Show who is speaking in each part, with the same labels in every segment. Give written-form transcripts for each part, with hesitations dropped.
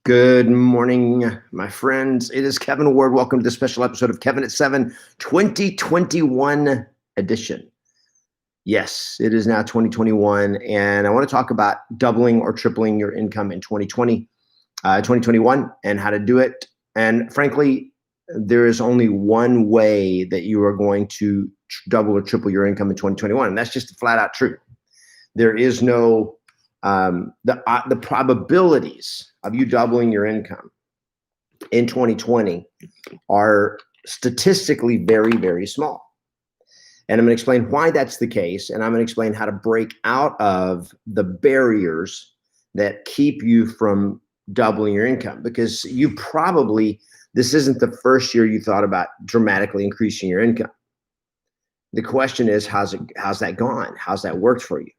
Speaker 1: Good morning, my friends. It is Kevin Ward. Welcome to this special episode of Kevin at 7 2021 edition. Yes, it is now 2021, and I want to talk about doubling or tripling your income in 2021, and how to do it. And frankly, there is only one way that you are going to double or triple your income in 2021, and that's just the flat out truth. There is no the probabilities of you doubling your income in 2020 are statistically very, very small. And I'm going to explain why that's the case. And I'm going to explain how to break out of the barriers that keep you from doubling your income, because this isn't the first year you thought about dramatically increasing your income. The question is, how's that gone? How's that worked for you?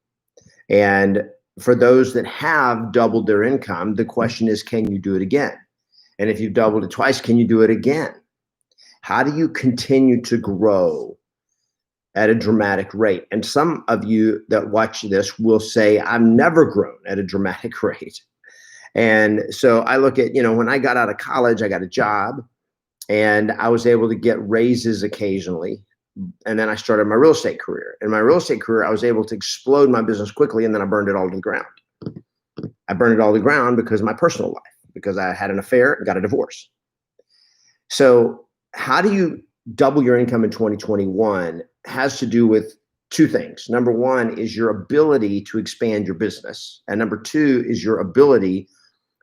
Speaker 1: And for those that have doubled their income, the question is, can you do it again? And if you've doubled it twice, can you do it again? How do you continue to grow at a dramatic rate? And some of you that watch this will say, I've never grown at a dramatic rate. And so I look at, when I got out of college, I got a job and I was able to get raises occasionally. And then I started my real estate career. In my real estate career, I was able to explode my business quickly, and then I burned it all to the ground. I burned it all to the ground because of my personal life, because I had an affair and got a divorce. So how do you double your income in 2021 has to do with two things. Number one is your ability to expand your business. And number two is your ability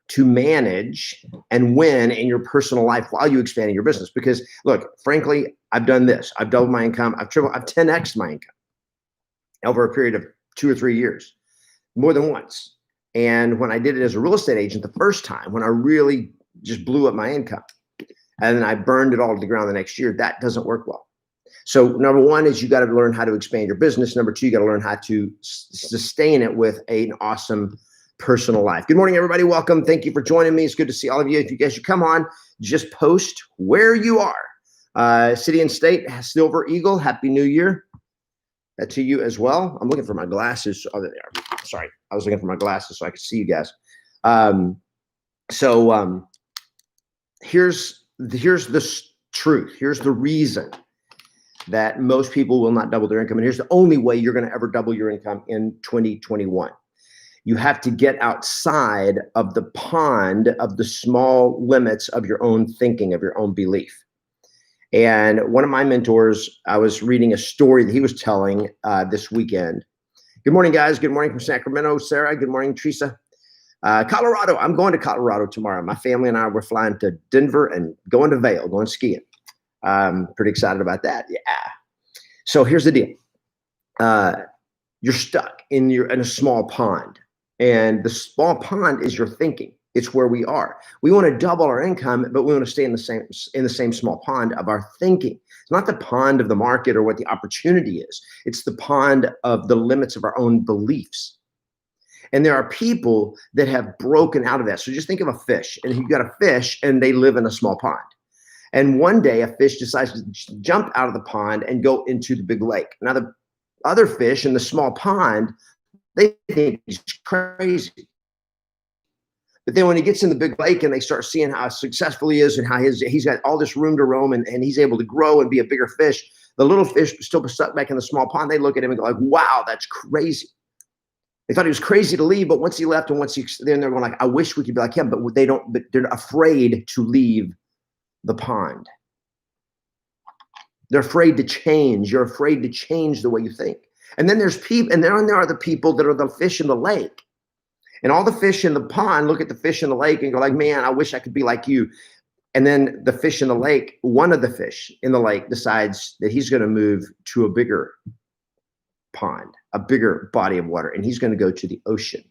Speaker 1: to manage and win in your personal life while you expanding your business. Because look, frankly, I've done this. I've doubled my income. I've 10x'd my income over a period of 2 or 3 years, more than once. And when I did it as a real estate agent the first time, when I really just blew up my income and then I burned it all to the ground the next year, that doesn't work well. So number one is you got to learn how to expand your business. Number two, you got to learn how to sustain it with an awesome personal life. Good morning, everybody. Welcome. Thank you for joining me. It's good to see all of you. If you guys should come on, just post where you are. City and state, Silver Eagle, Happy New Year to you as well. I'm looking for my glasses. Oh, there they are. Sorry. I was looking for my glasses so I could see you guys. Here's the truth. Here's the reason that most people will not double their income. And here's the only way you're going to ever double your income in 2021. You have to get outside of the pond of the small limits of your own thinking, of your own belief. And one of my mentors, I was reading a story that he was telling this weekend. Good morning, guys. Good morning from Sacramento, Sarah. Good morning, Teresa. Colorado. I'm going to Colorado tomorrow. My family and I were flying to Denver and going to Vail, going skiing. Pretty excited about that. Yeah. So here's the deal. You're stuck in a small pond. And the small pond is your thinking. It's where we are. We want to double our income, but we want to stay in the same small pond of our thinking. It's not the pond of the market or what the opportunity is. It's the pond of the limits of our own beliefs. And there are people that have broken out of that. So just think of a fish, and you've got a fish and they live in a small pond. And one day a fish decides to jump out of the pond and go into the big lake. Now the other fish in the small pond, they think he's crazy. But then when he gets in the big lake and they start seeing how successful he is and how he's got all this room to roam and he's able to grow and be a bigger fish, the little fish still stuck back in the small pond, they look at him and go like, wow, that's crazy. They thought he was crazy to leave, but once he left and then they're going like, I wish we could be like him, but they're afraid to leave the pond. They're afraid to change. You're afraid to change the way you think. And then there are the people that are the fish in the lake. And all the fish in the pond look at the fish in the lake and go like, man, I wish I could be like you. And then the fish in the lake, one of the fish in the lake decides that he's going to move to a bigger pond, a bigger body of water, and he's going to go to the ocean.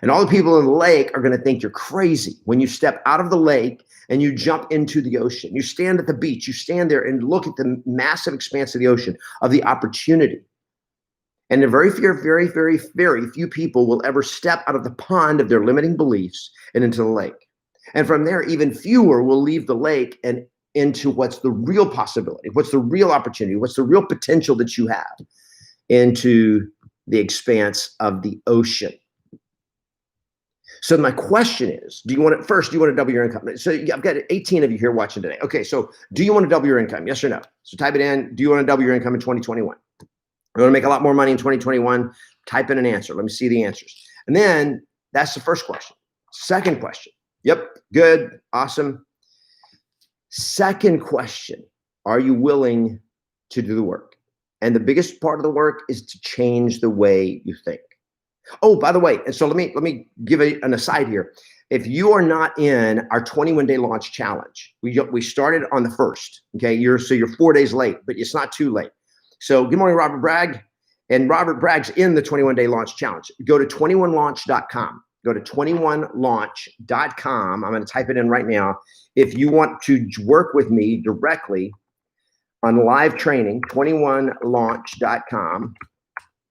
Speaker 1: And all the people in the lake are going to think you're crazy when you step out of the lake and you jump into the ocean. You stand at the beach, you stand there and look at the massive expanse of the ocean, of the opportunity. And very few people will ever step out of the pond of their limiting beliefs and into the lake. And from there, even fewer will leave the lake and into what's the real possibility, what's the real opportunity, what's the real potential that you have into the expanse of the ocean. So my question is, do you want to double your income? So I've got 18 of you here watching today. Okay, so do you want to double your income? Yes or no? So type it in. Do you want to double your income in 2021? You want to make a lot more money in 2021? Type in an answer. Let me see the answers. And then that's the first question. Second question. Yep, good, awesome. Second question, are you willing to do the work? And the biggest part of the work is to change the way you think. Oh, by the way, and so let me give an aside here. If you are not in our 21-day launch challenge, we started on the 1st. Okay, you're 4 days late, but it's not too late. So good morning, Robert Bragg. And Robert Bragg's in the 21-day launch challenge. Go to 21launch.com. Go to 21launch.com. I'm going to type it in right now. If you want to work with me directly on live training, 21launch.com,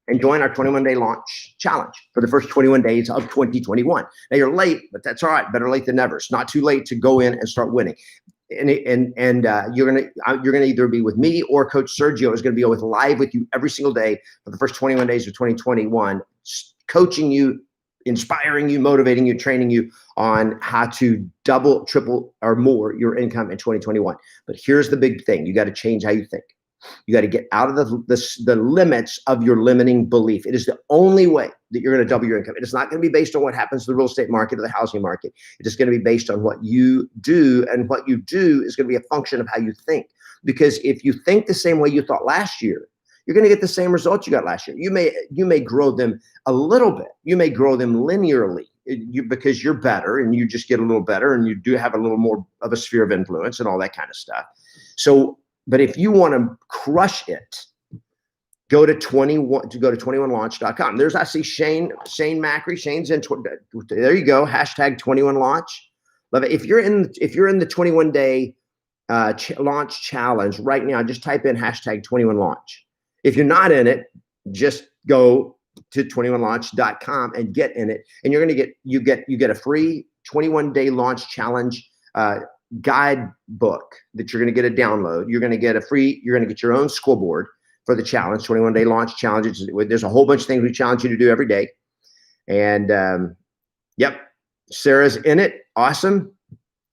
Speaker 1: and join our 21-day launch challenge for the first 21 days of 2021. Now you're late, but that's all right. Better late than never. It's not too late to go in and start winning. And you're gonna either be with me or Coach Sergio is gonna be live with you every single day for the first 21 days of 2021, coaching you, inspiring you, motivating you, training you on how to double, triple, or more your income in 2021. But here's the big thing: you got to change how you think. You got to get out of the limits of your limiting belief. It is the only way that you're going to double your income. It is not going to be based on what happens to the real estate market or the housing market. It is going to be based on what you do, and what you do is going to be a function of how you think. Because if you think the same way you thought last year, you're going to get the same results you got last year. You may grow them a little bit. You may grow them linearly because you're better and you just get a little better and you do have a little more of a sphere of influence and all that kind of stuff. So, but if you want to crush it, go to 21launch.com. There's, I see Shane Macri. Shane's in. There you go. Hashtag 21launch. Love it. If you're in the 21-day launch challenge right now, just type in hashtag 21launch. If you're not in it, just go to 21launch.com and get in it. And you're going to get a free 21-day launch challenge guidebook that you're going to get a download. You're going to get your own scoreboard for the challenge, 21-day launch challenge. There's a whole bunch of things we challenge you to do every day. And yep, Sarah's in it. Awesome.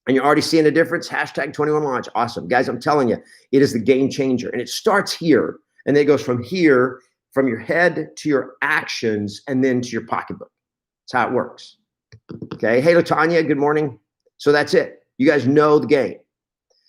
Speaker 1: And you're already seeing a difference. Hashtag 21launch. Awesome. Guys, I'm telling you, it is the game changer. And it starts here. And then it goes from here, from your head to your actions, and then to your pocketbook. That's how it works. Okay. Hey, LaTanya, good morning. So that's it. You guys know the game.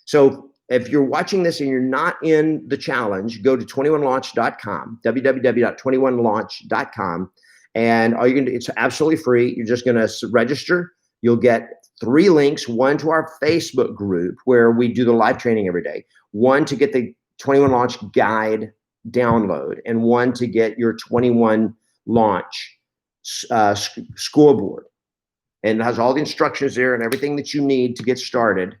Speaker 1: So if you're watching this and you're not in the challenge, go to 21launch.com, www.21launch.com. And it's absolutely free. You're just going to register. You'll get 3 links, one to our Facebook group where we do the live training every day, one to get the 21 Launch guide download, and one to get your 21 Launch scoreboard. And it has all the instructions there and everything that you need to get started.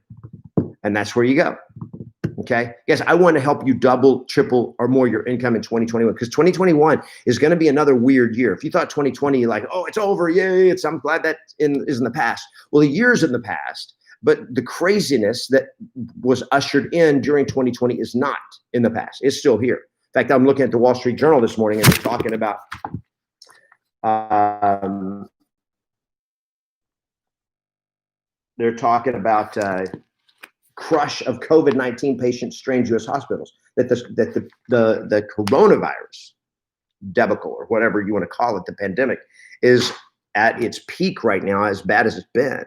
Speaker 1: And that's where you go. Okay. Guys, I want to help you double, triple, or more your income in 2021, because 2021 is going to be another weird year. If you thought 2020, like, oh, it's over, yay, I'm glad that is in the past. Well, the year's in the past, but the craziness that was ushered in during 2020 is not in the past. It's still here. In fact, I'm looking at the Wall Street Journal this morning, and they're talking about crush of COVID-19 patients, strange U.S. hospitals, that the coronavirus debacle, or whatever you want to call it, the pandemic, is at its peak right now, as bad as it's been.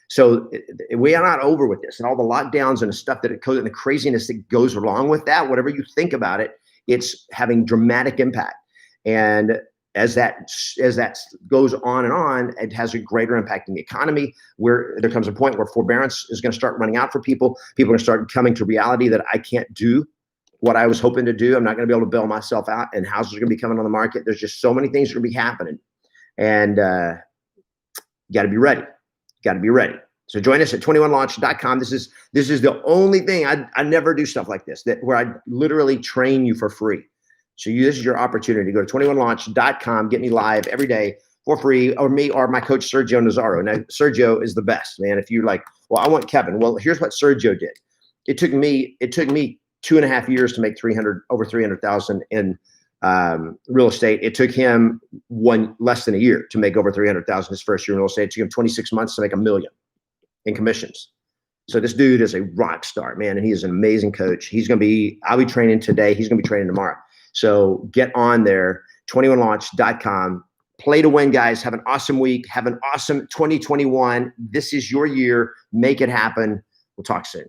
Speaker 1: So we are not over with this, and all the lockdowns and the stuff and the craziness that goes along with that. Whatever you think about it, it's having dramatic impact. And as that goes on, it has a greater impact in the economy, where there comes a point where forbearance is going to start running out for people. People are going to start coming to reality that I can't do what I was hoping to do. I'm not going to be able to bail myself out, and houses are going to be coming on the market. There's just so many things that are going to be happening, and you got to be ready. Got to be ready. So join us at 21launch.com. This is the only thing. I never do stuff like this, where I literally train you for free. So this is your opportunity. Go to 21launch.com, get me live every day for free, or me or my coach, Sergio Nazzaro. Now, Sergio is the best, man. If you're like, well, I want Kevin. Well, here's what Sergio did. It took me 2.5 years to make over 300,000 in real estate. It took him less than a year to make over 300,000 his first year in real estate. It took him 26 months to make $1 million in commissions. So this dude is a rock star, man, and he is an amazing coach. I'll be training today. He's going to be training tomorrow. So get on there, 21launch.com. Play to win, guys. Have an awesome week. Have an awesome 2021. This is your year. Make it happen. We'll talk soon.